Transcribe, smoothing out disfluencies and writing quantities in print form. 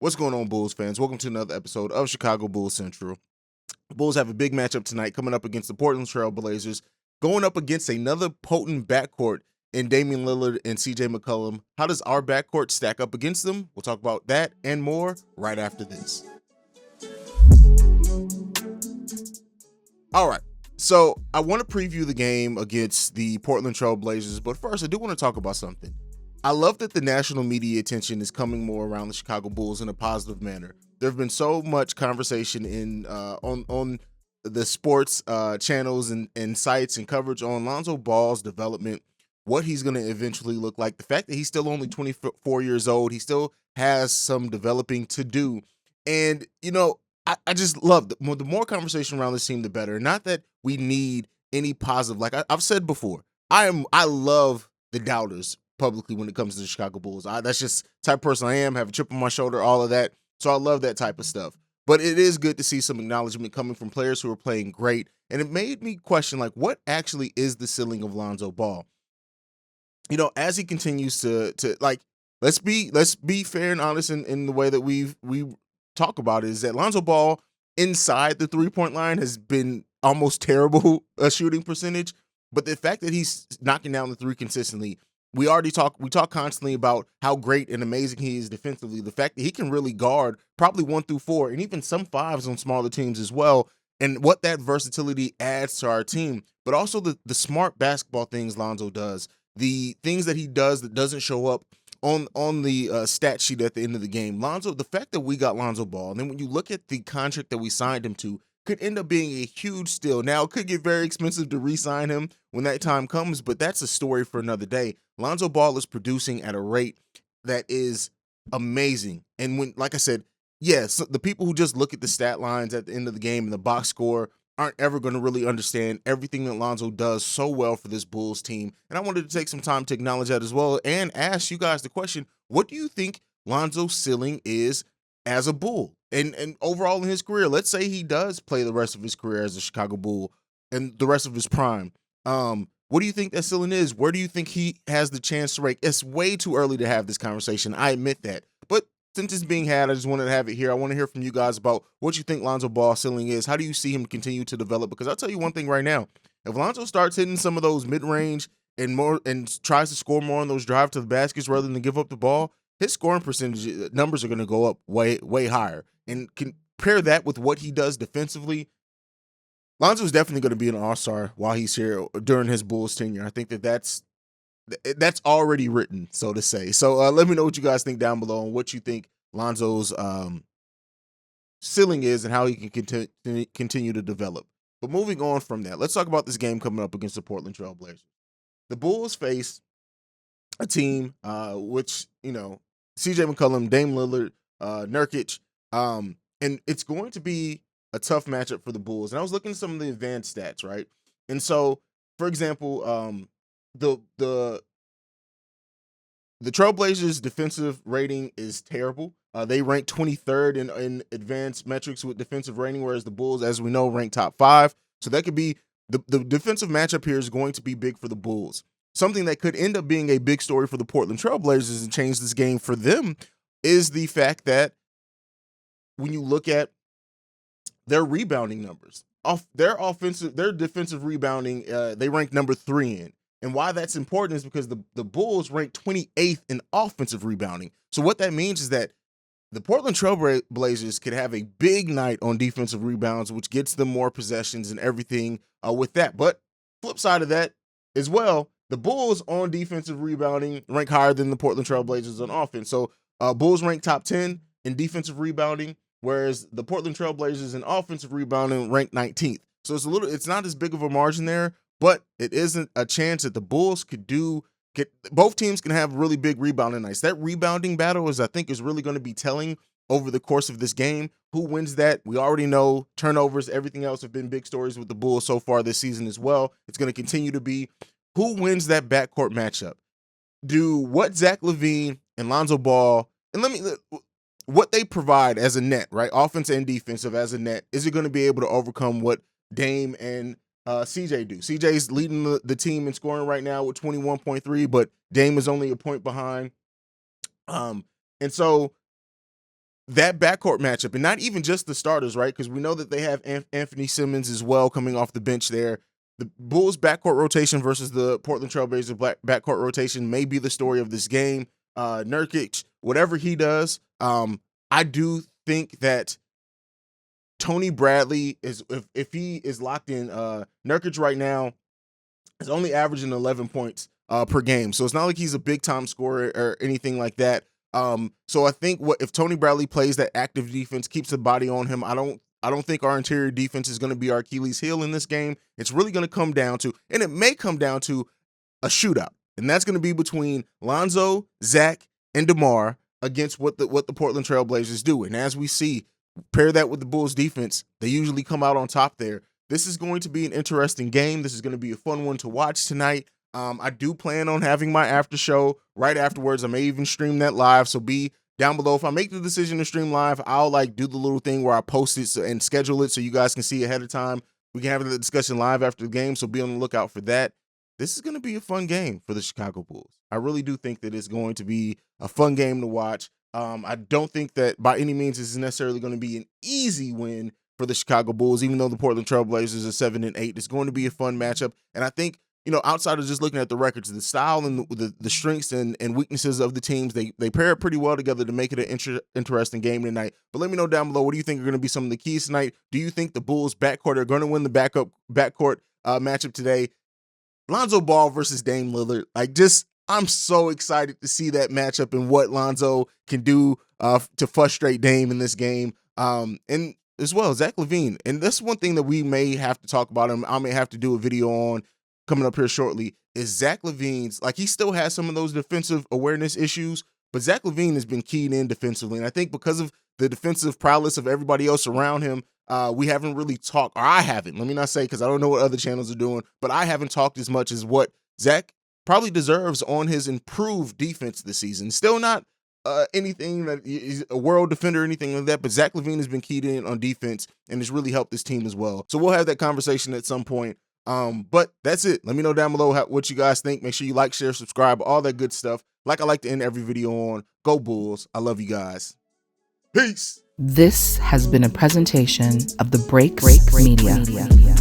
What's going on, Bulls fans? Welcome to another episode of Chicago Bulls Central. The Bulls have a big matchup tonight coming up against the Portland Trailblazers, going up against another potent backcourt in Damian Lillard and CJ McCollum. How does our backcourt stack up against them? We'll talk about that and more right after this. All right. So I want to preview the game against the Portland Trailblazers, but first I do want to talk about something. I love that the national media attention is coming more around the Chicago Bulls in a positive manner. There have been so much conversation on the sports channels and sites and coverage on Lonzo Ball's development, what he's going to eventually look like. The fact that he's still only 24 years old, he still has some developing to do. And, I just love the more conversation around this team, the better. Not that we need any positive. Like I've said before, I love the doubters publicly when it comes to the Chicago Bulls. That's just the type of person I am, have a chip on my shoulder, all of that. So I love that type of stuff. But it is good to see some acknowledgement coming from players who are playing great. And it made me question, like, what actually is the ceiling of Lonzo Ball? As he continues to like, let's be fair and honest in the way that we talk about it, is that Lonzo Ball inside the 3-point line has been almost terrible shooting percentage. But the fact that he's knocking down the three consistently, we talk constantly about how great and amazing he is defensively. The fact that he can really guard probably 1 through 4 and even some 5s on smaller teams as well, and what that versatility adds to our team. But also the smart basketball things Lonzo does, the things that he does that doesn't show up on the stat sheet at the end of the game. The fact that we got Lonzo Ball, and then when you look at the contract that we signed him to, could end up being a huge steal. Now, it could get very expensive to re-sign him when that time comes, but that's a story for another day. Lonzo Ball is producing at a rate that is amazing. And when, like I said, yes, the people who just look at the stat lines at the end of the game and the box score aren't ever going to really understand everything that Lonzo does so well for this Bulls team. And I wanted to take some time to acknowledge that as well and ask you guys the question, what do you think Lonzo's ceiling is as a Bull and overall in his career? Let's say he does play the rest of his career as a Chicago Bull and the rest of his prime. What do you think that ceiling is? Where do you think he has the chance to rank? It's way too early to have this conversation. I admit that. But since it's being had, I just wanted to have it here. I want to hear from you guys about what you think Lonzo Ball's ceiling is. How do you see him continue to develop? Because I'll tell you one thing right now. If Lonzo starts hitting some of those mid-range and tries to score more on those drive to the baskets rather than give up the ball, his scoring percentage numbers are going to go up way, way higher. And compare that with what he does defensively, Lonzo is definitely going to be an all-star while he's here during his Bulls tenure. I think that's already written, so to say. So let me know what you guys think down below and what you think Lonzo's ceiling is and how he can continue to develop. But moving on from that, let's talk about this game coming up against the Portland Trailblazers. The Bulls face a team which, CJ McCollum, Dame Lillard, Nurkic, and it's going to be a tough matchup for the Bulls. And I was looking at some of the advanced stats, right? And so, for example, the Trailblazers' defensive rating is terrible. They rank 23rd in advanced metrics with defensive rating, whereas the Bulls, as we know, rank top 5. So that could be the defensive matchup here is going to be big for the Bulls. Something that could end up being a big story for the Portland Trailblazers and change this game for them is the fact that when you look at their rebounding numbers, their defensive rebounding, they rank number 3 in. And why that's important is because the Bulls rank 28th in offensive rebounding. So what that means is that the Portland Trailblazers could have a big night on defensive rebounds, which gets them more possessions and everything with that. But flip side of that as well, the Bulls on defensive rebounding rank higher than the Portland Trailblazers on offense. So Bulls rank top 10 in defensive rebounding, whereas the Portland Trailblazers in offensive rebounding rank 19th. So it's not as big of a margin there, but it isn't a chance that the Bulls both teams can have really big rebounding nights. That rebounding battle I think is really going to be telling over the course of this game. Who wins that? We already know turnovers, everything else have been big stories with the Bulls so far this season as well. It's going to continue to be. Who wins that backcourt matchup? Do what Zach LaVine and Lonzo Ball, and what they provide as a net, right? Offense and defensive as a net, is it going to be able to overcome what Dame and CJ do? CJ's leading the team in scoring right now with 21.3, but Dame is only a point behind. And so that backcourt matchup, and not even just the starters, right? Because we know that they have Anthony Simmons as well coming off the bench there. The Bulls backcourt rotation versus the Portland Trailblazers backcourt rotation may be the story of this game. Nurkic, whatever he does, I do think that Tony Bradley is, if he is locked in, Nurkic right now is only averaging 11 points per game. So it's not like he's a big time scorer or anything like that. So I think if Tony Bradley plays that active defense, keeps the body on him, I don't think our interior defense is going to be our Achilles heel in this game. It's really going to come down to, and it may come down to, a shootout. And that's going to be between Lonzo, Zach, and DeMar against what the Portland Trailblazers do. And as we see, pair that with the Bulls defense, they usually come out on top there. This is going to be an interesting game. This is going to be a fun one to watch tonight. I do plan on having my after show right afterwards. I may even stream that live, so be down below. If I make the decision to stream live, I'll do the little thing where I post it and schedule it so you guys can see ahead of time. We can have the discussion live after the game, so be on the lookout for that. This is going to be a fun game for the Chicago Bulls. I really do think that it's going to be a fun game to watch. I don't think that by any means this is necessarily going to be an easy win for the Chicago Bulls, even though the Portland Trailblazers are 7-8. It's going to be a fun matchup. And I think, outside of just looking at the records, the style and the strengths and weaknesses of the teams, they pair it pretty well together to make it an interesting game tonight. But let me know down below, what do you think are going to be some of the keys tonight? Do you think the Bulls backcourt are going to win the backcourt matchup today? Lonzo Ball versus Dame Lillard. I'm so excited to see that matchup and what Lonzo can do to frustrate Dame in this game. And as well, Zach LaVine. And that's one thing that we may have to talk about, and I may have to do a video on coming up here shortly, is Zach LaVine's, he still has some of those defensive awareness issues, but Zach LaVine has been keyed in defensively. And I think because of the defensive prowess of everybody else around him, we haven't really talked, or I haven't, let me not say, because I don't know what other channels are doing, but I haven't talked as much as what Zach probably deserves on his improved defense this season. Still not anything that he's a world defender or anything like that, but Zach LaVine has been keyed in on defense and has really helped this team as well. So we'll have that conversation at some point. But that's it. Let me know down below what you guys think. Make sure you like, share, subscribe, all that good stuff. Like I like to end every video on, go Bulls. I love you guys. Peace. This has been a presentation of the Break Media.